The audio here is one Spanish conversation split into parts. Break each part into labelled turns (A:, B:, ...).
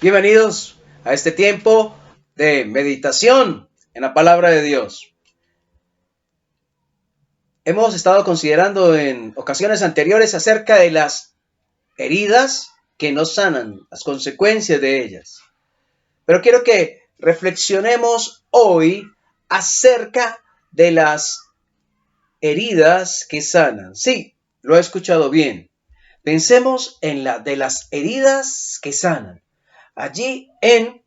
A: Bienvenidos a este tiempo de meditación en la palabra de Dios. Hemos estado considerando en ocasiones anteriores acerca de las heridas que no sanan, las consecuencias de ellas. Pero quiero que reflexionemos hoy acerca de las heridas que sanan. Sí, lo he escuchado bien. Pensemos en la de las heridas que sanan. Allí en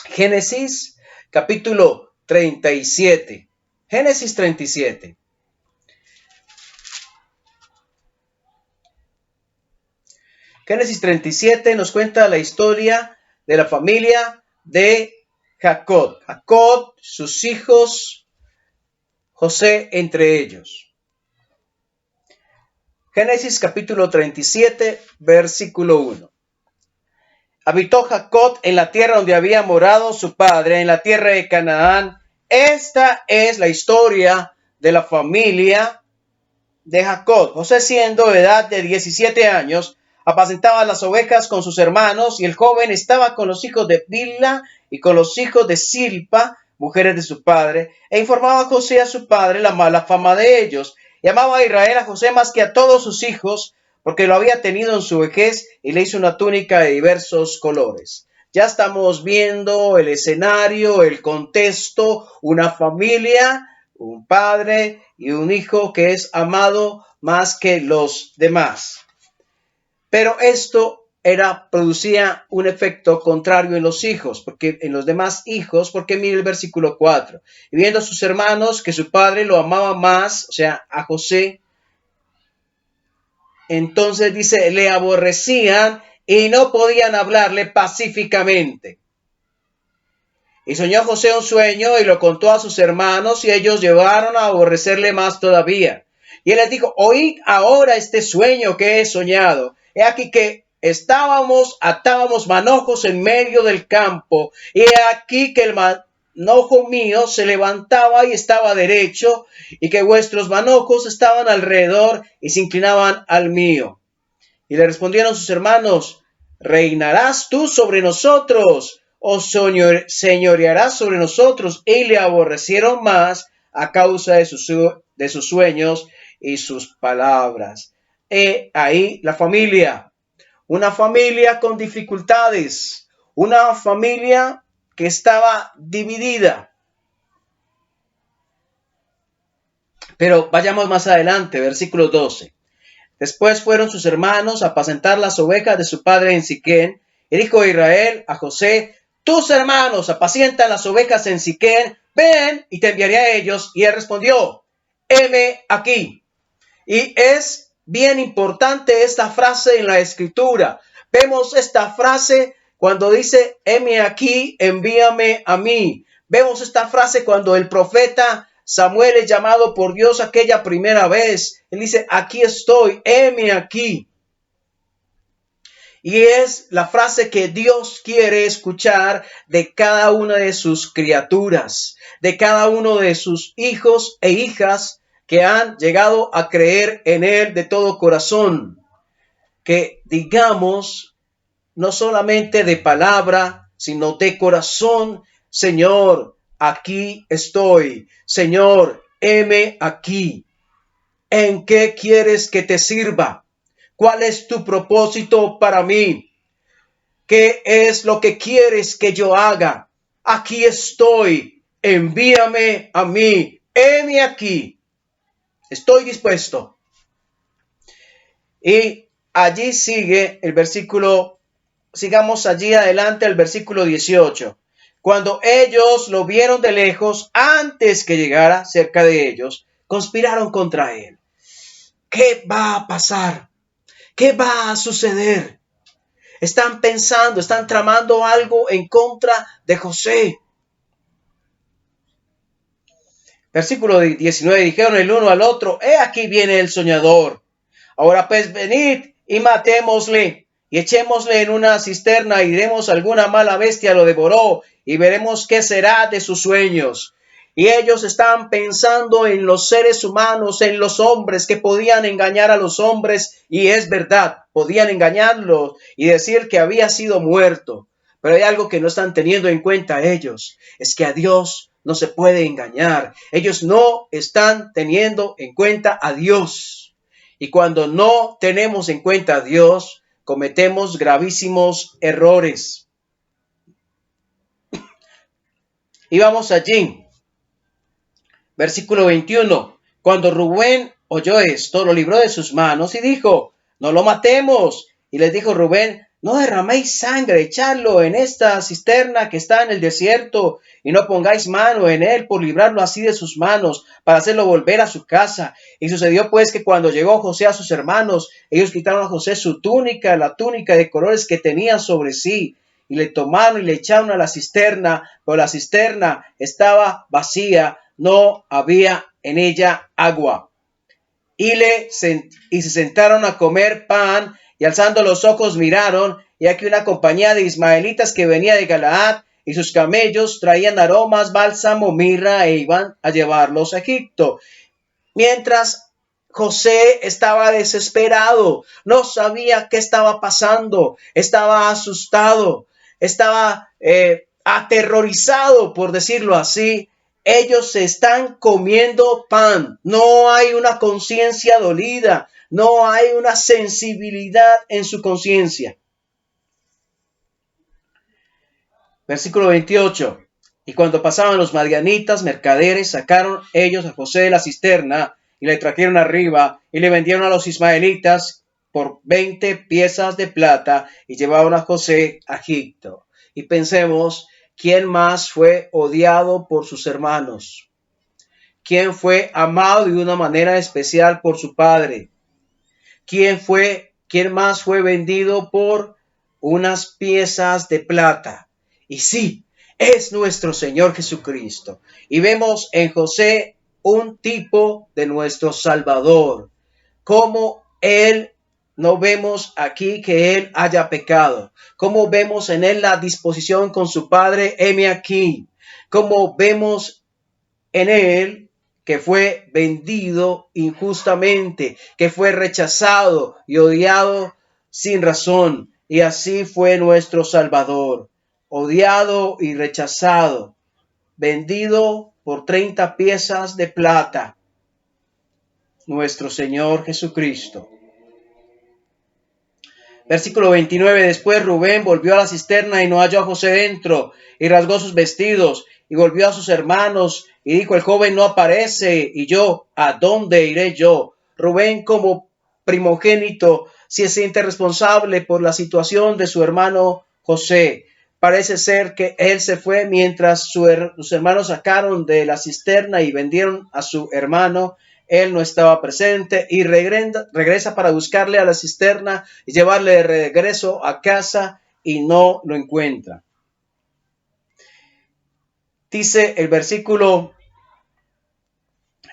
A: Génesis capítulo 37. Génesis 37. Génesis 37 nos cuenta la historia de la familia de Jacob. Jacob, sus hijos, José entre ellos. Génesis capítulo 37, versículo 1. Habitó Jacob en la tierra donde había morado su padre, en la tierra de Canaán. Esta es la historia de la familia de Jacob. José, siendo de edad de 17 años, apacentaba las ovejas con sus hermanos, y el joven estaba con los hijos de Bilha y con los hijos de Silpa, mujeres de su padre, e informaba a José a su padre la mala fama de ellos. Y amaba a Israel a José más que a todos sus hijos, porque lo había tenido en su vejez, y le hizo una túnica de diversos colores. Ya estamos viendo el escenario, el contexto, una familia, un padre y un hijo que es amado más que los demás. Pero esto producía un efecto contrario en los hijos, porque en los demás hijos, porque mire el versículo 4. Y viendo a sus hermanos que su padre lo amaba más, o sea, a José, entonces dice, le aborrecían y no podían hablarle pacíficamente. Y soñó José un sueño y lo contó a sus hermanos, y ellos llevaron a aborrecerle más todavía. Y él les dijo, oíd ahora este sueño que he soñado. He aquí que atábamos manojos en medio del campo, y he aquí que el manojo mío se levantaba y estaba derecho, y que vuestros manojos estaban alrededor y se inclinaban al mío. Y le respondieron sus hermanos, ¿reinarás tú sobre nosotros, o señorearás sobre nosotros? Y le aborrecieron más a causa de sus sueños y sus palabras. Ahí la familia, una familia con dificultades, una familia que estaba dividida. Pero vayamos más adelante, versículo 12. Después fueron sus hermanos a apacentar las ovejas de su padre en Siquén. Y dijo Israel a José, tus hermanos apacientan las ovejas en Siquén, ven y te enviaré a ellos. Y él respondió, heme aquí. Y es bien importante esta frase en la escritura. Vemos esta frase cuando dice, heme aquí, envíame a mí. Vemos esta frase cuando el profeta Samuel es llamado por Dios aquella primera vez. Él dice, aquí estoy, heme aquí. Y es la frase que Dios quiere escuchar de cada una de sus criaturas, de cada uno de sus hijos e hijas que han llegado a creer en Él de todo corazón. Que digamos, no solamente de palabra, sino de corazón, Señor, aquí estoy. Señor, heme aquí. ¿En qué quieres que te sirva? ¿Cuál es tu propósito para mí? ¿Qué es lo que quieres que yo haga? Aquí estoy. Envíame a mí. Heme aquí. Estoy dispuesto. Y allí sigue el versículo, sigamos allí adelante al versículo 18. Cuando ellos lo vieron de lejos, antes que llegara cerca de ellos, conspiraron contra él. ¿Qué va a pasar? ¿Qué va a suceder? Están pensando, están tramando algo en contra de José. Versículo 19, dijeron el uno al otro, he aquí viene el soñador. Ahora pues venid y matémosle y echémosle en una cisterna y diremos alguna mala bestia lo devoró y veremos qué será de sus sueños. Y ellos están pensando en los seres humanos, en los hombres que podían engañar a los hombres, y es verdad, podían engañarlo y decir que había sido muerto. Pero hay algo que no están teniendo en cuenta ellos, es que a Dios no se puede engañar. Ellos no están teniendo en cuenta a Dios. Y cuando no tenemos en cuenta a Dios, cometemos gravísimos errores. Y vamos allí. Versículo 21. Cuando Rubén oyó esto, lo libró de sus manos y dijo, no lo matemos. Y les dijo Rubén, no derraméis sangre, echadlo en esta cisterna que está en el desierto, y no pongáis mano en él por librarlo así de sus manos, para hacerlo volver a su casa. Y sucedió pues que cuando llegó José a sus hermanos, ellos quitaron a José su túnica, la túnica de colores que tenía sobre sí, y le tomaron y le echaron a la cisterna, pero la cisterna estaba vacía, no había en ella agua. Y se sentaron a comer pan, y alzando los ojos miraron, y aquí una compañía de ismaelitas que venía de Galaad, y sus camellos traían aromas, bálsamo, mirra, e iban a llevarlos a Egipto. Mientras José estaba desesperado, no sabía qué estaba pasando, estaba asustado, estaba aterrorizado, por decirlo así. Ellos se están comiendo pan, no hay una conciencia dolida, no hay una sensibilidad en su conciencia. Versículo 28. Y cuando pasaban los madianitas, mercaderes, sacaron ellos a José de la cisterna y le trajeron arriba y le vendieron a los ismaelitas por 20 piezas de plata y llevaron a José a Egipto. Y pensemos, ¿quién más fue odiado por sus hermanos? ¿Quién fue amado de una manera especial por su padre? ¿Quién más fue vendido por unas piezas de plata? Y sí, es nuestro Señor Jesucristo. Y vemos en José un tipo de nuestro Salvador. Como Él, no vemos aquí que Él haya pecado. Como vemos en Él la disposición con su Padre, heme aquí. Como vemos en Él que fue vendido injustamente, que fue rechazado y odiado sin razón. Y así fue nuestro Salvador, odiado y rechazado, vendido por 30 piezas de plata, nuestro Señor Jesucristo. Versículo 29. Después Rubén volvió a la cisterna y no halló a José dentro, y rasgó sus vestidos, y volvió a sus hermanos, y dijo, el joven no aparece, y yo, ¿a dónde iré yo? Rubén, como primogénito, se siente responsable por la situación de su hermano José. Parece ser que él se fue mientras sus hermanos sacaron de la cisterna y vendieron a su hermano. Él no estaba presente y regresa para buscarle a la cisterna y llevarle de regreso a casa y no lo encuentra. Dice el versículo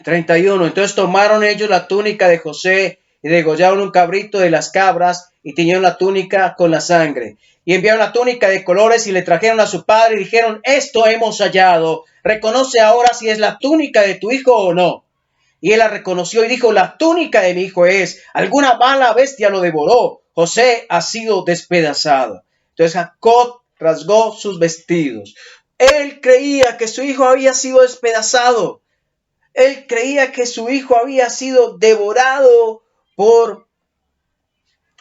A: 31. Entonces tomaron ellos la túnica de José y degollaron un cabrito de las cabras y tiñeron la túnica con la sangre. Y enviaron la túnica de colores y le trajeron a su padre y dijeron, esto hemos hallado. Reconoce ahora si es la túnica de tu hijo o no. Y él la reconoció y dijo, la túnica de mi hijo es, alguna mala bestia lo devoró, José ha sido despedazado. Entonces Jacob rasgó sus vestidos. Él creía que su hijo había sido despedazado. Él creía que su hijo había sido devorado por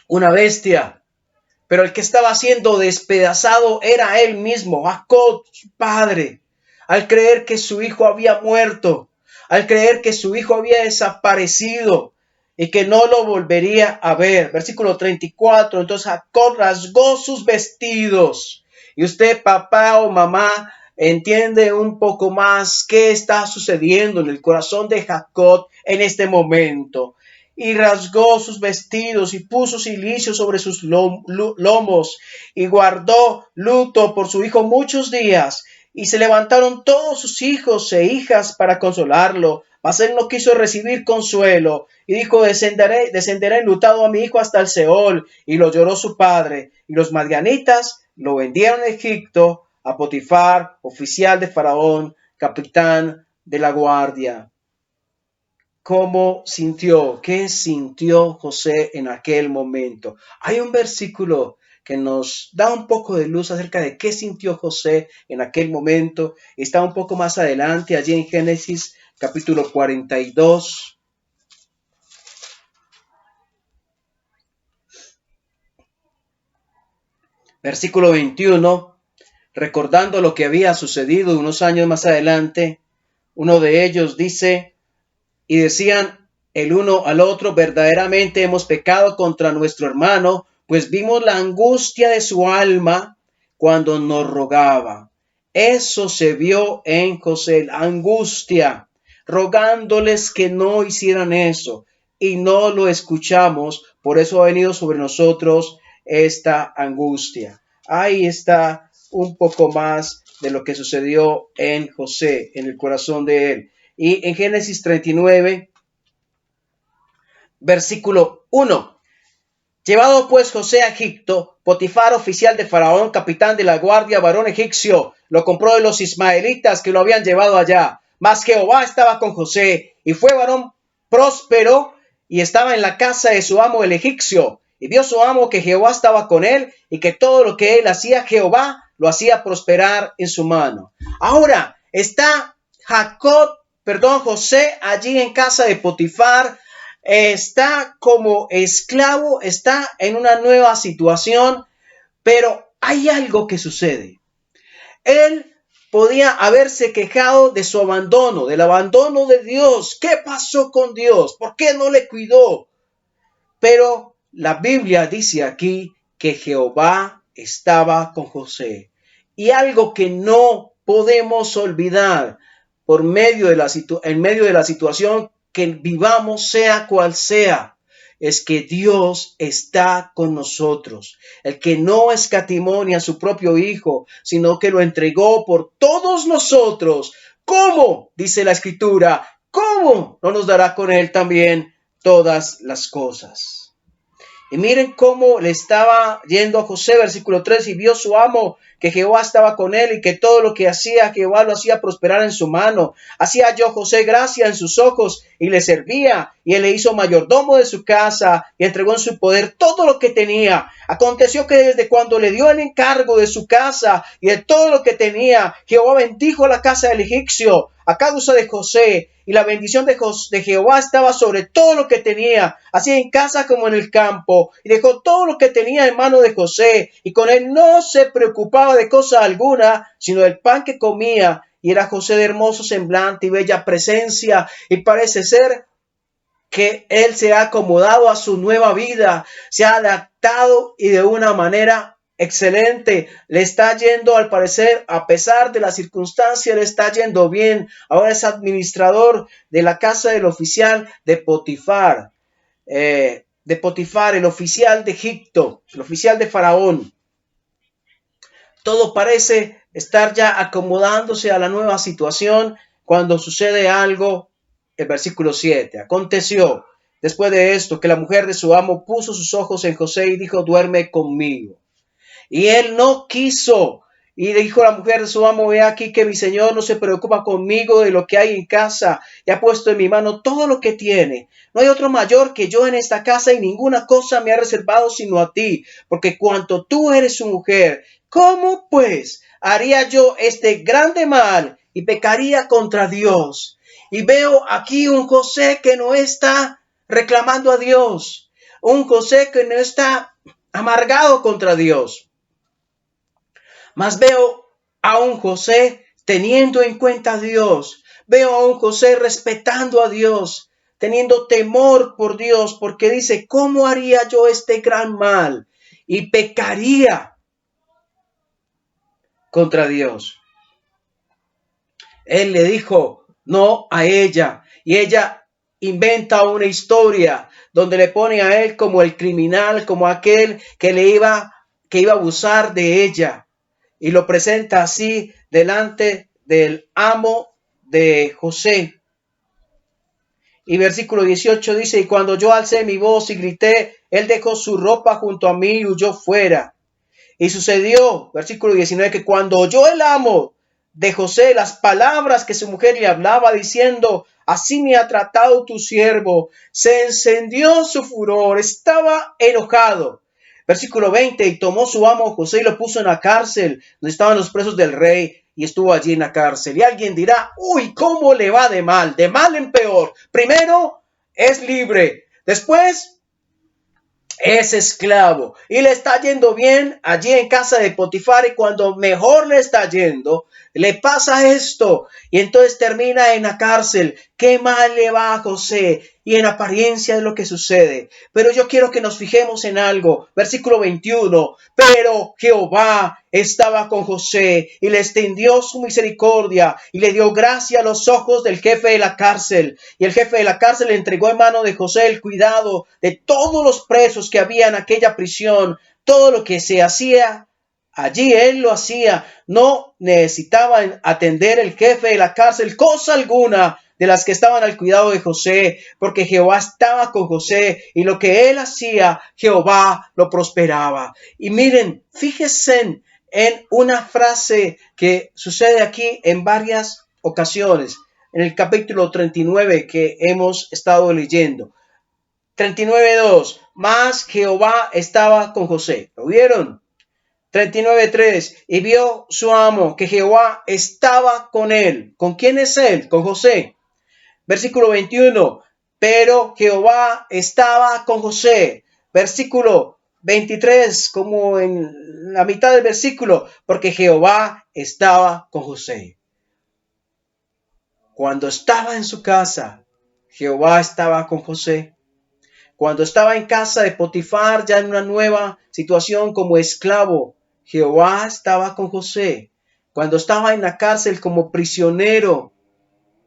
A: una bestia. Pero el que estaba siendo despedazado era él mismo, Jacob, su padre, al creer que su hijo había muerto, al creer que su hijo había desaparecido y que no lo volvería a ver. Versículo 34, entonces Jacob rasgó sus vestidos. Y usted, papá o mamá, entiende un poco más qué está sucediendo en el corazón de Jacob en este momento. Y rasgó sus vestidos y puso cilicio sobre sus lomos y guardó luto por su hijo muchos días. Y se levantaron todos sus hijos e hijas para consolarlo, mas él no quiso recibir consuelo y dijo, descenderé enlutado a mi hijo hasta el Seol. Y lo lloró su padre. Y los madianitas lo vendieron a Egipto a Potifar, oficial de Faraón, capitán de la guardia. cómo sintió, qué sintió José en aquel momento. Hay un versículo que nos da un poco de luz acerca de qué sintió José en aquel momento. Está un poco más adelante, allí en Génesis capítulo 42. Versículo 21, recordando lo que había sucedido unos años más adelante, uno de ellos dice, y decían el uno al otro, verdaderamente hemos pecado contra nuestro hermano, pues vimos la angustia de su alma cuando nos rogaba. Eso se vio en José, la angustia, rogándoles que no hicieran eso, y no lo escuchamos, por eso ha venido sobre nosotros esta angustia. Ahí está un poco más de lo que sucedió en José, en el corazón de él. Y en Génesis 39, versículo 1. Llevado pues José a Egipto, Potifar, oficial de Faraón, capitán de la guardia, varón egipcio, lo compró de los ismaelitas que lo habían llevado allá. Mas Jehová estaba con José, y fue varón próspero, y estaba en la casa de su amo el egipcio. Y vio su amo que Jehová estaba con él, y que todo lo que él hacía, Jehová lo hacía prosperar en su mano. Ahora está José allí en casa de Potifar, está como esclavo, está en una nueva situación, pero hay algo que sucede. Él podía haberse quejado de su abandono, del abandono de Dios. ¿Qué pasó con Dios? ¿Por qué no le cuidó? Pero la Biblia dice aquí que Jehová estaba con José. Y algo que no podemos olvidar en medio de la situación que vivamos, sea cual sea, es que Dios está con nosotros. El que no escatimó ni a su propio Hijo, sino que lo entregó por todos nosotros. ¿Cómo? Dice la Escritura. ¿Cómo no nos dará con él también todas las cosas? Y miren cómo le estaba yendo a José, versículo 3, y vio su amo que Jehová estaba con él y que todo lo que hacía Jehová lo hacía prosperar en su mano. Hacía yo José gracia en sus ojos y le servía, y él le hizo mayordomo de su casa y entregó en su poder todo lo que tenía. Aconteció que desde cuando le dio el encargo de su casa y de todo lo que tenía, Jehová bendijo la casa del egipcio a causa de José, y la bendición de Jehová estaba sobre todo lo que tenía, así en casa como en el campo, y dejó todo lo que tenía en mano de José, y con él no se preocupaba de cosa alguna, sino del pan que comía, y era José de hermoso semblante y bella presencia, y parece ser que él se ha acomodado a su nueva vida, se ha adaptado y de una manera excelente, le está yendo al parecer, a pesar de las circunstancias, le está yendo bien. Ahora es administrador de la casa del oficial de Potifar, el oficial de Egipto, el oficial de Faraón. Todo parece estar ya acomodándose a la nueva situación cuando sucede algo. El versículo 7. Aconteció después de esto que la mujer de su amo puso sus ojos en José y dijo, duerme conmigo. Y él no quiso. Y dijo la mujer de su amo, he aquí que mi señor no se preocupa conmigo de lo que hay en casa, y ha puesto en mi mano todo lo que tiene. No hay otro mayor que yo en esta casa, y ninguna cosa me ha reservado sino a ti, porque cuanto tú eres su mujer, ¿cómo pues haría yo este grande mal y pecaría contra Dios? Y veo aquí un José que no está reclamando a Dios, un José que no está amargado contra Dios. Mas veo a un José teniendo en cuenta a Dios. Veo a un José respetando a Dios, teniendo temor por Dios, porque dice, ¿cómo haría yo este gran mal? Y pecaría contra Dios. Él le dijo no a ella, y ella inventa una historia donde le pone a él como el criminal, como aquel que iba a abusar de ella. Y lo presenta así delante del amo de José. Y versículo 18 dice, y cuando yo alcé mi voz y grité, él dejó su ropa junto a mí y huyó fuera. Y sucedió, versículo 19, que cuando oyó el amo de José, las palabras que su mujer le hablaba diciendo: así me ha tratado tu siervo, se encendió su furor, estaba enojado. Versículo 20, y tomó su amo José y lo puso en la cárcel, donde estaban los presos del rey, y estuvo allí en la cárcel. Y alguien dirá: uy, ¿cómo le va de mal en peor? Primero es libre, después es esclavo y le está yendo bien allí en casa de Potifar, y cuando mejor le está yendo, le pasa esto y entonces termina en la cárcel. Qué mal le va a José, y en apariencia es lo que sucede. Pero yo quiero que nos fijemos en algo. Versículo 21. Pero Jehová estaba con José y le extendió su misericordia y le dio gracia a los ojos del jefe de la cárcel. Y el jefe de la cárcel le entregó en mano de José el cuidado de todos los presos que había en aquella prisión. Todo lo que se hacía allí él lo hacía. No necesitaba atender el jefe de la cárcel cosa alguna de las que estaban al cuidado de José, porque Jehová estaba con José, y lo que él hacía, Jehová lo prosperaba. Y miren, fíjense en una frase que sucede aquí en varias ocasiones, en el capítulo 39 que hemos estado leyendo. 39:2, mas Jehová estaba con José. ¿Lo vieron? 39:3, y vio su amo que Jehová estaba con él. ¿Con quién es él? Con José. Versículo 21, pero Jehová estaba con José. Versículo 23, como en la mitad del versículo, porque Jehová estaba con José. Cuando estaba en su casa, Jehová estaba con José. Cuando estaba en casa de Potifar, ya en una nueva situación como esclavo, Jehová estaba con José. Cuando estaba en la cárcel como prisionero,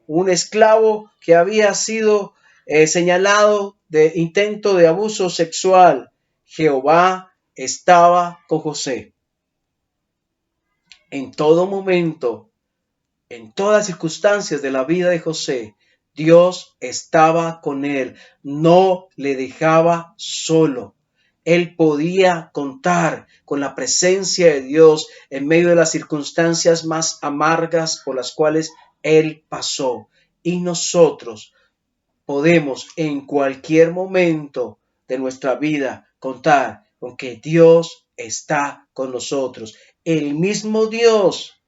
A: un esclavo que había sido señalado de intento de abuso sexual, Jehová estaba con José. En todo momento, en todas circunstancias de la vida de José, Dios estaba con él, no le dejaba solo. Él podía contar con la presencia de Dios en medio de las circunstancias más amargas por las cuales él pasó. Y nosotros podemos en cualquier momento de nuestra vida contar con que Dios está con nosotros. El mismo Dios,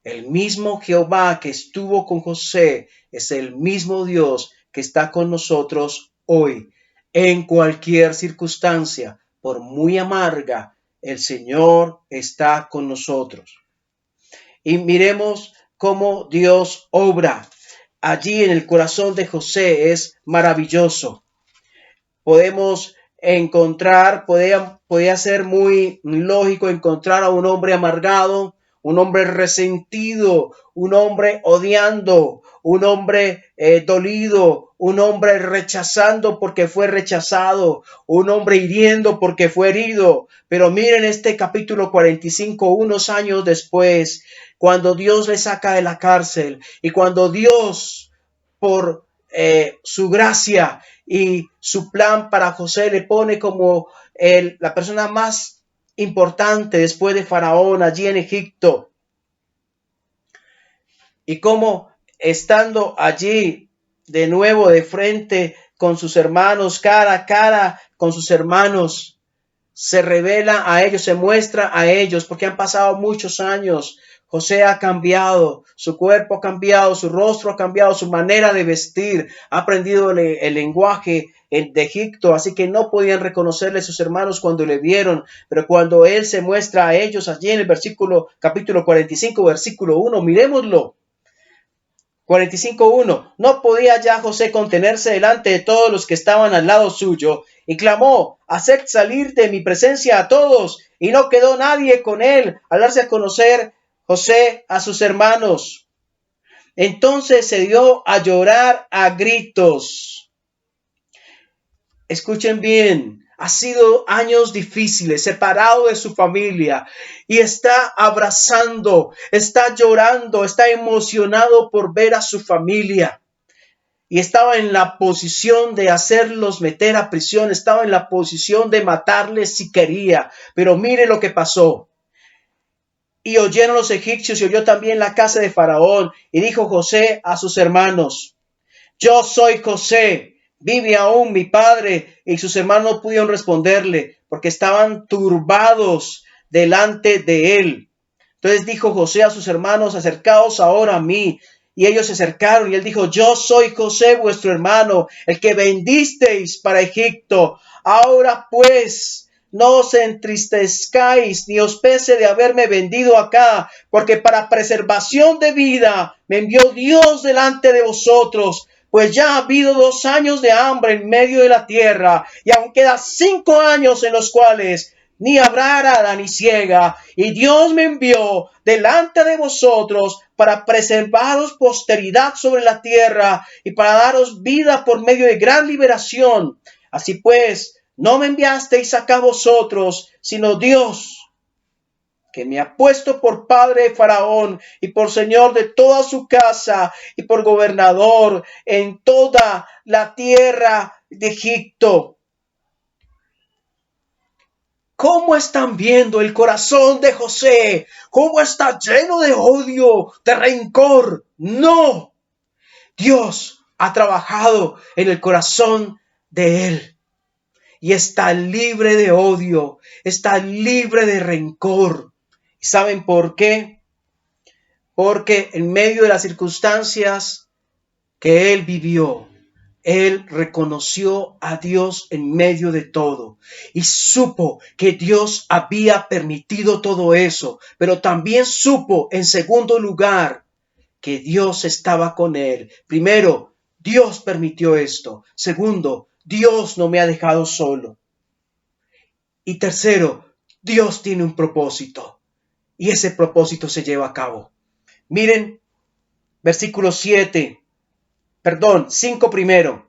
A: el mismo Jehová que estuvo con José, es el mismo Dios que está con nosotros hoy. En cualquier circunstancia, por muy amarga, el Señor está con nosotros. Y miremos cómo Dios obra allí en el corazón de José. Es maravilloso. Podemos encontrar, podía ser muy lógico encontrar a un hombre amargado, un hombre resentido, un hombre odiando, un hombre dolido, un hombre rechazando porque fue rechazado, un hombre hiriendo porque fue herido. Pero miren este capítulo 45, unos años después, cuando Dios le saca de la cárcel y cuando Dios, por su gracia y su plan para José, le pone como la persona más importante después de Faraón allí en Egipto. Y como estando allí de nuevo de frente con sus hermanos, cara a cara con sus hermanos, se revela a ellos, se muestra a ellos, porque han pasado muchos años. José ha cambiado, su cuerpo ha cambiado, su rostro ha cambiado, su manera de vestir, ha aprendido el lenguaje de Egipto, así que no podían reconocerle sus hermanos cuando le vieron, pero cuando él se muestra a ellos allí en el capítulo 45, versículo 1, miremoslo. 45:1, no podía ya José contenerse delante de todos los que estaban al lado suyo, y clamó: haced salir de mi presencia a todos. Y no quedó nadie con él al darse a conocer José a sus hermanos. Entonces se dio a llorar a gritos. Escuchen bien. Ha sido años difíciles, separado de su familia, y está abrazando, está llorando, está emocionado por ver a su familia. Y estaba en la posición de hacerlos meter a prisión, estaba en la posición de matarles si quería. Pero mire lo que pasó. Y oyeron los egipcios y oyó también la casa de Faraón. Y dijo José a sus hermanos: yo soy José, vive aún mi padre. Y sus hermanos no pudieron responderle, porque estaban turbados delante de él. Entonces dijo José a sus hermanos: acercaos ahora a mí. Y ellos se acercaron y él dijo: yo soy José, vuestro hermano, el que vendisteis para Egipto. Ahora pues, no os entristezcáis ni os pese de haberme vendido acá, porque para preservación de vida me envió Dios delante de vosotros. Pues ya ha habido 2 años de hambre en medio de la tierra, y aún quedan 5 años en los cuales ni habrá arada ni ciega, y Dios me envió delante de vosotros para preservaros posteridad sobre la tierra y para daros vida por medio de gran liberación. Así pues, no me enviasteis acá vosotros, sino Dios, que me ha puesto por padre de Faraón y por señor de toda su casa y por gobernador en toda la tierra de Egipto. ¿Cómo están viendo el corazón de José? ¿Cómo está lleno de odio, de rencor? No. Dios ha trabajado en el corazón de él y está libre de odio, está libre de rencor. ¿Y saben por qué? Porque en medio de las circunstancias que él vivió, él reconoció a Dios en medio de todo y supo que Dios había permitido todo eso, pero también supo, en segundo lugar, que Dios estaba con él. Primero, Dios permitió esto. Segundo, Dios no me ha dejado solo. Y tercero, Dios tiene un propósito y ese propósito se lleva a cabo. Miren, versículo 5 primero.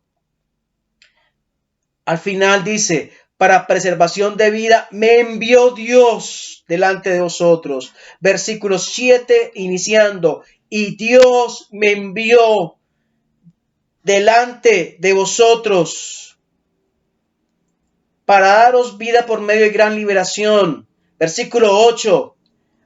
A: Al final dice: para preservación de vida me envió Dios delante de vosotros. Versículo 7 iniciando: y Dios me envió delante de vosotros para daros vida por medio de gran liberación. Versículo 8: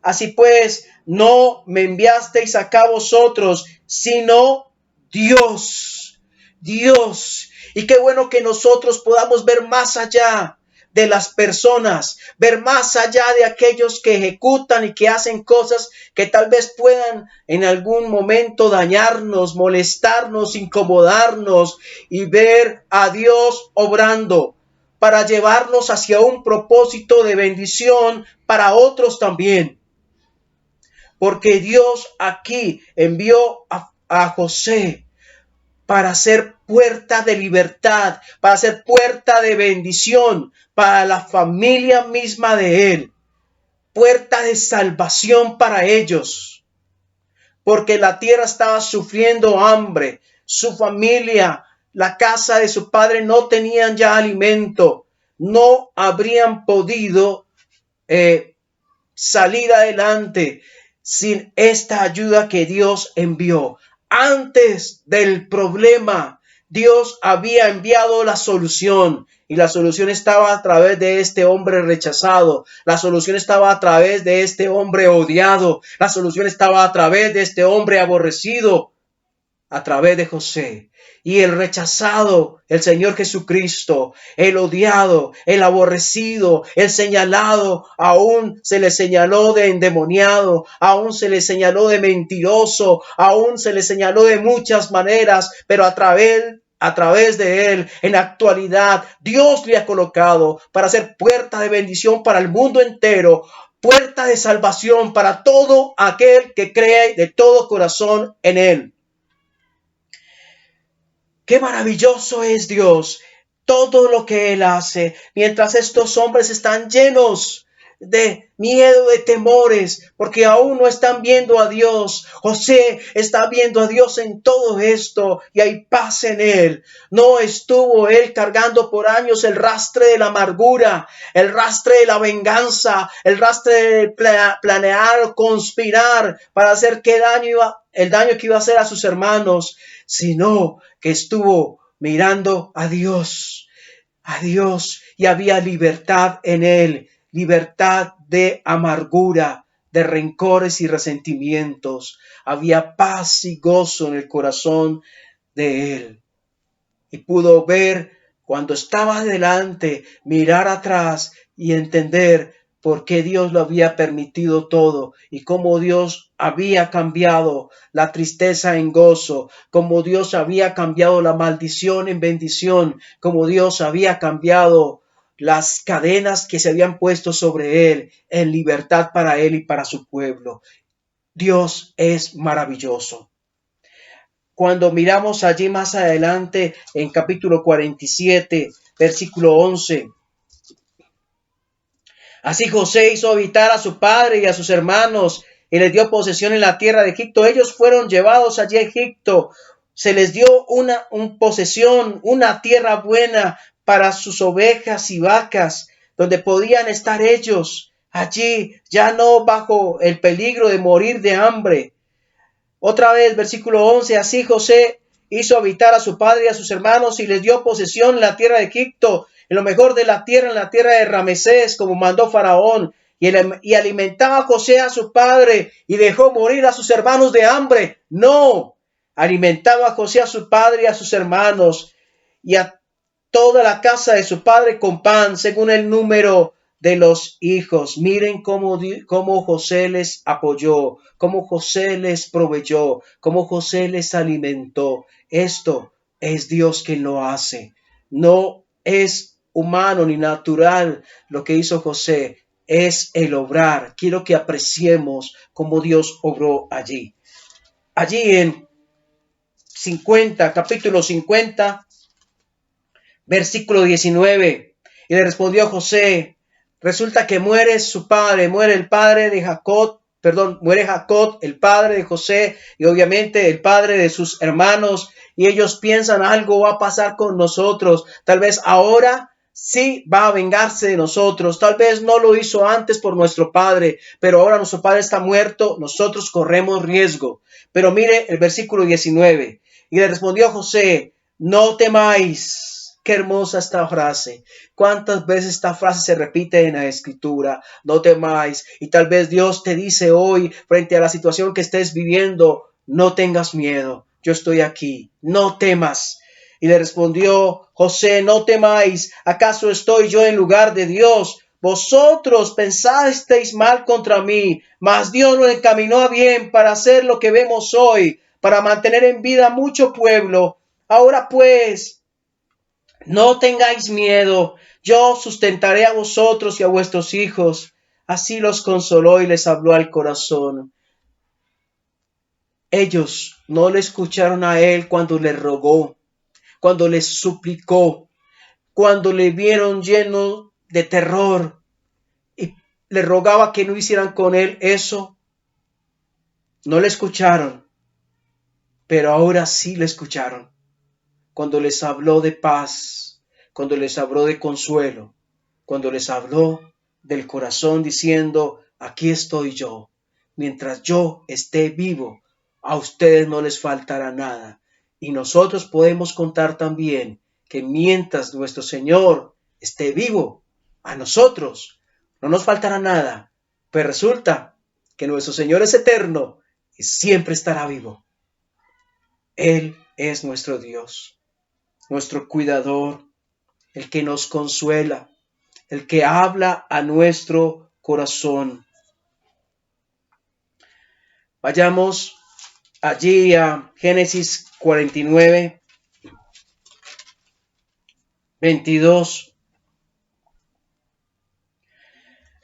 A: así pues, no me enviasteis acá vosotros, sino Dios. Dios. Y qué bueno que nosotros podamos ver más allá de las personas, ver más allá de aquellos que ejecutan y que hacen cosas que tal vez puedan en algún momento dañarnos, molestarnos, incomodarnos, y ver a Dios obrando para llevarnos hacia un propósito de bendición para otros también. Porque Dios aquí envió a José para ser puerta de libertad, para ser puerta de bendición para la familia misma de él, puerta de salvación para ellos, porque la tierra estaba sufriendo hambre, su familia, la casa de su padre no tenían ya alimento, no habrían podido salir adelante sin esta ayuda que Dios envió. Antes del problema, Dios había enviado la solución, y la solución estaba a través de este hombre rechazado. La solución estaba a través de este hombre odiado. La solución estaba a través de este hombre aborrecido, a través de José. Y el rechazado, el Señor Jesucristo, el odiado, el aborrecido, el señalado, aún se le señaló de endemoniado, aún se le señaló de mentiroso, aún se le señaló de muchas maneras, pero a través de él, en la actualidad, Dios le ha colocado para ser puerta de bendición para el mundo entero, puerta de salvación para todo aquel que cree de todo corazón en él. Qué maravilloso es Dios, todo lo que Él hace, mientras estos hombres están llenos de miedo, de temores, porque aún no están viendo a Dios. José está viendo a Dios en todo esto y hay paz en él. No estuvo él cargando por años el rastre de la amargura, el rastre de la venganza, el rastre de planear, conspirar para hacer el daño que iba a hacer a sus hermanos, sino que estuvo mirando a Dios, y había libertad en él, libertad de amargura, de rencores y resentimientos. Había paz y gozo en el corazón de él. Y pudo ver cuando estaba adelante, mirar atrás y entender por qué Dios lo había permitido todo y cómo Dios había cambiado la tristeza en gozo, cómo Dios había cambiado la maldición en bendición, cómo Dios había cambiado las cadenas que se habían puesto sobre él en libertad para él y para su pueblo. Dios es maravilloso. Cuando miramos allí más adelante en capítulo 47, versículo 11. Así José hizo habitar a su padre y a sus hermanos y les dio posesión en la tierra de Egipto. Ellos fueron llevados allí a Egipto. Se les dio una posesión, una tierra buena para sus ovejas y vacas, donde podían estar ellos allí, ya no bajo el peligro de morir de hambre. Otra vez, versículo 11, así José hizo habitar a su padre y a sus hermanos y les dio posesión en la tierra de Egipto, en lo mejor de la tierra, en la tierra de Ramesés, como mandó Faraón. Y alimentaba a José a su padre y dejó morir a sus hermanos de hambre. No, alimentaba a José a su padre y a sus hermanos y a toda la casa de su padre con pan, según el número de los hijos. Miren cómo José les apoyó, cómo José les proveyó, cómo José les alimentó. Esto es Dios quien lo hace. No es humano ni natural lo que hizo José, es el obrar. Quiero que apreciemos cómo Dios obró allí. Allí en capítulo 50, versículo 19. Y le respondió José, resulta que muere su padre, muere el padre de Jacob, muere Jacob, el padre de José, y obviamente el padre de sus hermanos, y ellos piensan algo va a pasar con nosotros, tal vez ahora sí va a vengarse de nosotros, tal vez no lo hizo antes por nuestro padre, pero ahora nuestro padre está muerto, nosotros corremos riesgo. Pero mire el versículo 19, y le respondió José, no temáis. Qué hermosa esta frase. ¿Cuántas veces esta frase se repite en la escritura? No temáis. Y tal vez Dios te dice hoy, frente a la situación que estés viviendo, no tengas miedo. Yo estoy aquí. No temas. Y le respondió José, no temáis. ¿Acaso estoy yo en lugar de Dios? Vosotros pensasteis mal contra mí, mas Dios lo encaminó a bien para hacer lo que vemos hoy, para mantener en vida mucho pueblo. Ahora pues, no tengáis miedo, yo sustentaré a vosotros y a vuestros hijos. Así los consoló y les habló al corazón. Ellos no le escucharon a él cuando le rogó, cuando les suplicó, cuando le vieron lleno de terror y le rogaba que no hicieran con él eso. No le escucharon, pero ahora sí le escucharon. Cuando les habló de paz, cuando les habló de consuelo, cuando les habló del corazón diciendo, aquí estoy yo, mientras yo esté vivo, a ustedes no les faltará nada. Y nosotros podemos contar también que mientras nuestro Señor esté vivo, a nosotros no nos faltará nada. Pero resulta que nuestro Señor es eterno y siempre estará vivo. Él es nuestro Dios, nuestro cuidador, el que nos consuela, el que habla a nuestro corazón. Vayamos allí a Génesis 49, 22.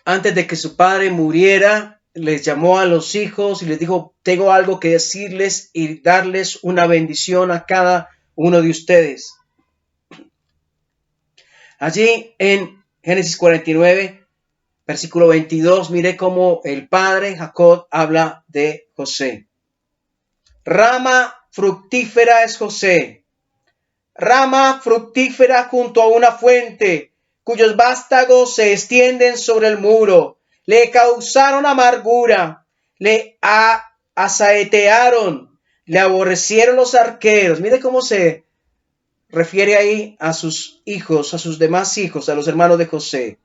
A: Antes de que su padre muriera, les llamó a los hijos y les dijo, tengo algo que decirles y darles una bendición a cada uno de ustedes. Allí en Génesis 49, versículo 22, mire cómo el padre Jacob habla de José. Rama fructífera es José, rama fructífera junto a una fuente, cuyos vástagos se extienden sobre el muro. Le causaron amargura, le asaetearon, le aborrecieron los arqueros. Mire cómo se refiere ahí a sus hijos, a sus demás hijos, a los hermanos de José.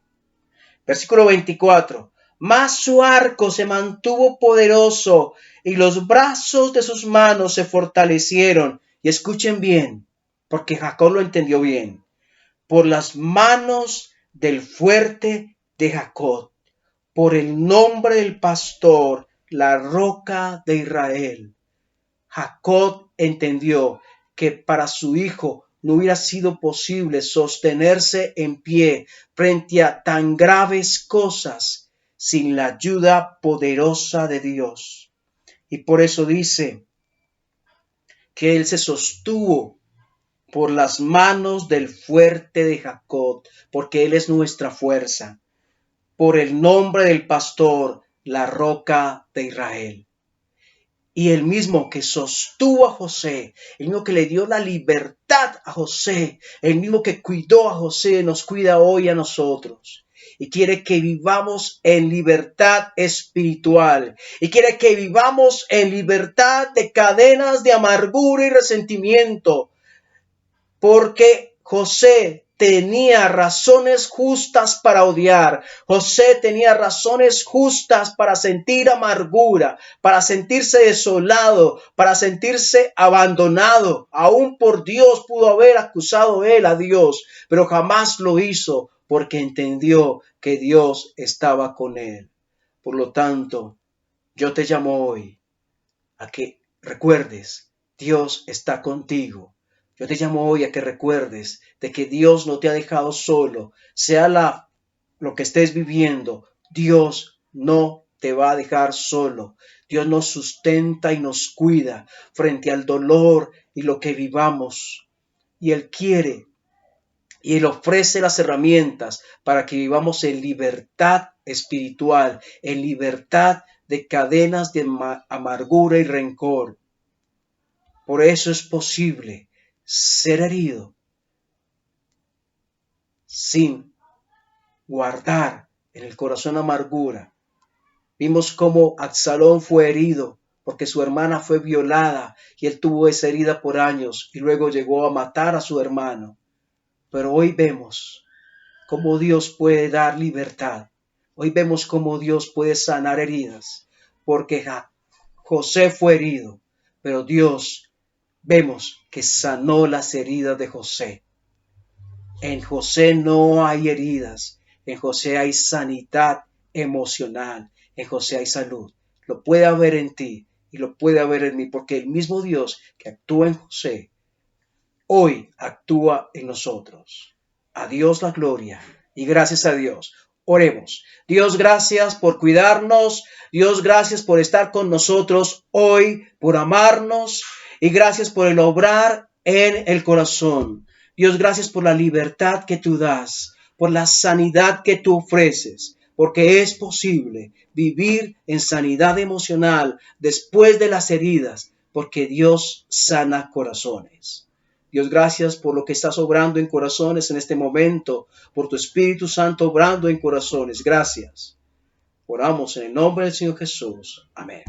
A: Versículo 24. Mas su arco se mantuvo poderoso y los brazos de sus manos se fortalecieron. Y escuchen bien, porque Jacob lo entendió bien. Por las manos del fuerte de Jacob, por el nombre del pastor, la roca de Israel. Jacob entendió que para su hijo no hubiera sido posible sostenerse en pie frente a tan graves cosas sin la ayuda poderosa de Dios. Y por eso dice que él se sostuvo por las manos del fuerte de Jacob, porque él es nuestra fuerza, por el nombre del pastor, la roca de Israel. Y el mismo que sostuvo a José, el mismo que le dio la libertad a José, el mismo que cuidó a José, nos cuida hoy a nosotros. Y quiere que vivamos en libertad espiritual. Y quiere que vivamos en libertad de cadenas de amargura y resentimiento. Porque José tenía razones justas para odiar. José tenía razones justas para sentir amargura, para sentirse desolado, para sentirse abandonado. Aún por Dios pudo haber acusado él a Dios, pero jamás lo hizo porque entendió que Dios estaba con él. Por lo tanto, yo te llamo hoy a que recuerdes, Dios está contigo. Yo te llamo hoy a que recuerdes de que Dios no te ha dejado solo, sea lo que estés viviendo, Dios no te va a dejar solo. Dios nos sustenta y nos cuida frente al dolor y lo que vivamos. Y Él quiere y Él ofrece las herramientas para que vivamos en libertad espiritual, en libertad de cadenas de amargura y rencor. Por eso es posible ser herido sin guardar en el corazón amargura. Vimos cómo Absalón fue herido porque su hermana fue violada y él tuvo esa herida por años y luego llegó a matar a su hermano. Pero hoy vemos cómo Dios puede dar libertad. Hoy vemos cómo Dios puede sanar heridas, porque José fue herido, pero Dios vemos que sanó las heridas de José. En José no hay heridas, en José hay sanidad emocional, en José hay salud. Lo puede haber en ti y lo puede haber en mí, porque el mismo Dios que actúa en José, hoy actúa en nosotros. A Dios la gloria y gracias a Dios. Oremos. Dios, gracias por cuidarnos. Dios, gracias por estar con nosotros hoy, por amarnos y gracias por el obrar en el corazón. Dios, gracias por la libertad que tú das, por la sanidad que tú ofreces, porque es posible vivir en sanidad emocional después de las heridas, porque Dios sana corazones. Dios, gracias por lo que estás obrando en corazones en este momento, por tu Espíritu Santo obrando en corazones. Gracias. Oramos en el nombre del Señor Jesús. Amén.